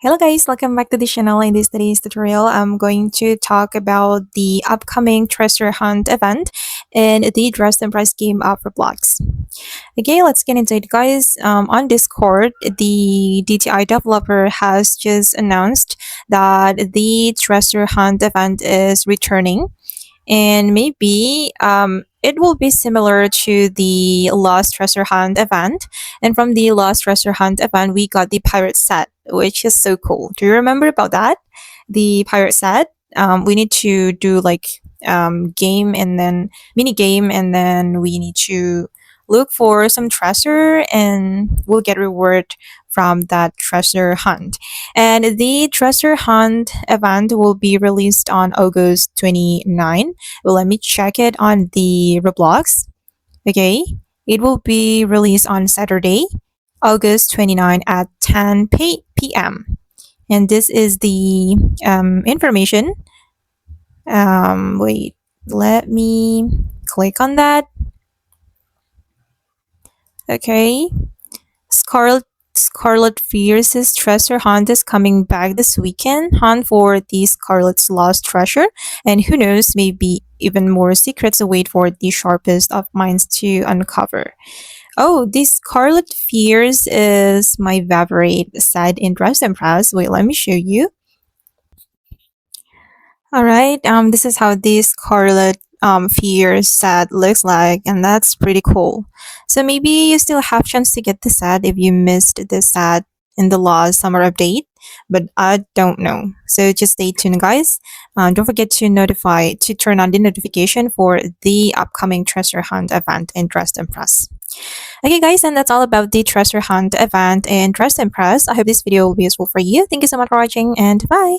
Hello guys, welcome back to the channel. In this today's tutorial, I'm going to talk about the upcoming treasure hunt event in the Dress and Price game of Roblox. Okay, let's get into it guys. On Discord, the DTI developer has just announced that the treasure hunt event is returning, and maybe it will be similar to the Lost Treasure Hunt event. And from the Lost Treasure Hunt event, we got the pirate set, which is so cool. Do you remember about that? The pirate set. We need to do like game and then mini game, and then we need to look for some treasure, and we'll get reward from that treasure hunt. And the treasure hunt event will be released on August 29. Well, let me check it on the Roblox. Okay, it will be released on Saturday, August 29 at 10 p.m. And this is the information. Wait, let me click on that. Okay, Scarlet Fierce's treasure hunt is coming back this weekend. Hunt for the Scarlet's lost treasure, and who knows, maybe even more secrets await for the sharpest of minds to uncover. Oh, this Scarlet Fierce is my favorite set in Dress and Press. Wait, let me show you. All right, this is how this Scarlet Fierce set looks like, and that's pretty cool. So maybe you still have chance to get this set if you missed this set in the last summer update, but I don't know. So just stay tuned, guys. Don't forget to turn on the notification for the upcoming treasure hunt event in Dress and Press. Okay, guys, and that's all about the treasure hunt event in Dress and Press. I hope this video will be useful for you. Thank you so much for watching, and bye.